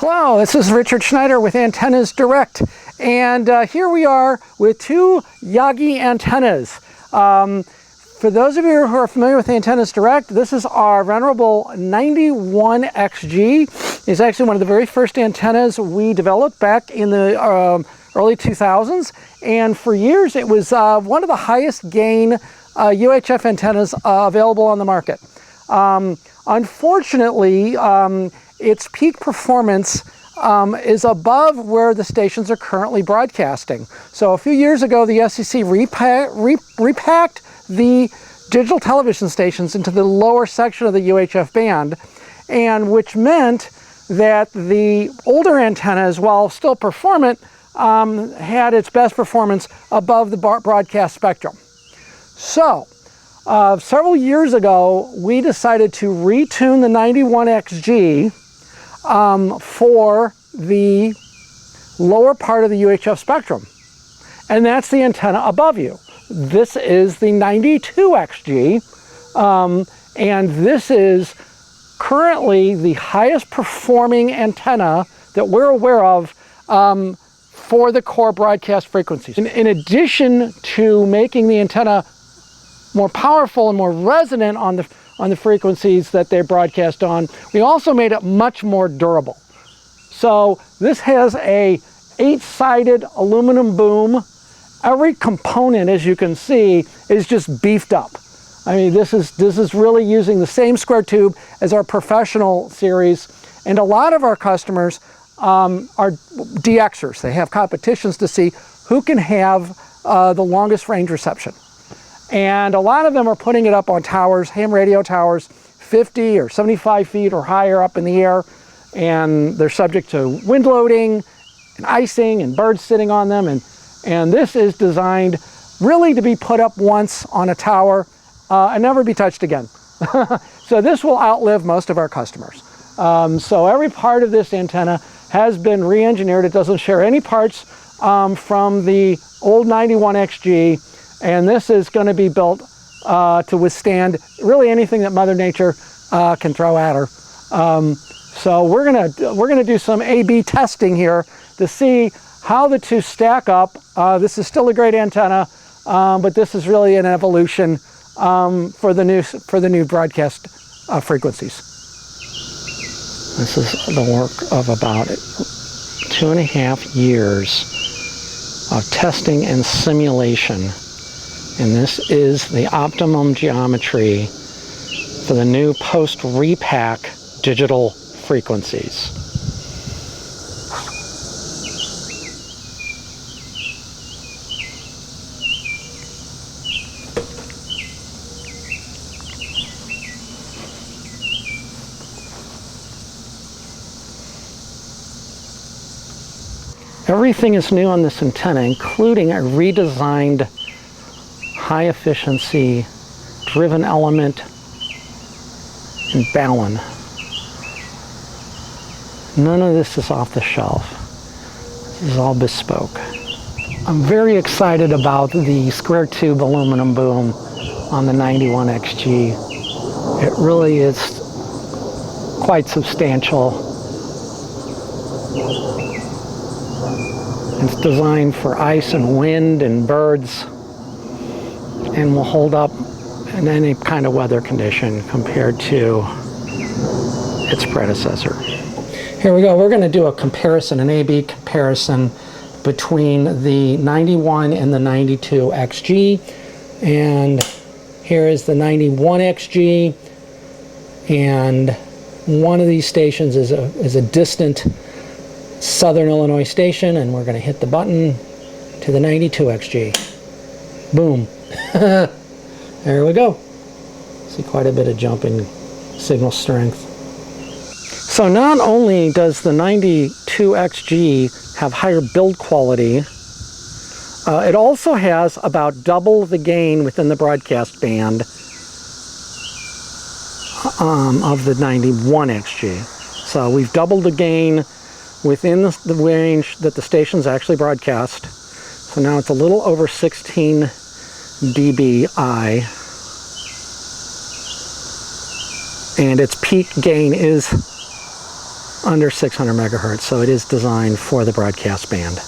Hello, this is Richard Schneider with Antennas Direct, and here we are with two Yagi antennas. For those of you who are familiar with Antennas Direct, this is our venerable 91XG. It's actually one of the very first antennas we developed back in the early 2000s, and for years it was one of the highest gain UHF antennas available on the market. Unfortunately, its peak performance is above where the stations are currently broadcasting. So a few years ago, the FCC repacked the digital television stations into the lower section of the UHF band, and which meant that the older antennas, while still performant, had its best performance above the broadcast spectrum. So several years ago, we decided to retune the 91XG for the lower part of the UHF spectrum, and that's the antenna above you. This is the 92XG, and this is currently the highest performing antenna that we're aware of for the core broadcast frequencies. In addition to making the antenna more powerful and more resonant on the frequencies that they broadcast on, we also made it much more durable. So this has a 8-sided aluminum boom. Every component, as you can see, is just beefed up. I mean, this is really using the same square tube as our professional series, and a lot of our customers are DXers. They have competitions to see who can have the longest range reception. And a lot of them are putting it up on towers, ham radio towers, 50 or 75 feet or higher up in the air, and they're subject to wind loading and icing and birds sitting on them, and this is designed really to be put up once on a tower and never be touched again. So this will outlive most of our customers. So every part of this antenna has been re-engineered. It doesn't share any parts from the old 91XG, and this is going to be built to withstand really anything that Mother Nature can throw at her. So we're gonna do some A/B testing here to see how the two stack up. This is still a great antenna, but this is really an evolution for the new broadcast frequencies. This is the work of about 2.5 years of testing and simulation. And this is the optimum geometry for the new post-repack digital frequencies. Everything is new on this antenna, including a redesigned high efficiency driven element and balun. None of this is off the shelf. This is all bespoke. I'm very excited about the square tube aluminum boom on the 91XG. It really is quite substantial. It's designed for ice and wind and birds, and will hold up in any kind of weather condition compared to its predecessor. Here we go. We're going to do a comparison, an A/B comparison between the 91 and the 92XG. And here is the 91XG, and one of these stations is a distant Southern Illinois station, and we're going to hit the button to the 92XG. Boom. There we go. See quite a bit of jump in signal strength. So not only does the 92XG have higher build quality, it also has about double the gain within the broadcast band of the 91XG. So we've doubled the gain within the range that the stations actually broadcast. So now it's a little over 16 dBi, and its peak gain is under 600 megahertz, so it is designed for the broadcast band.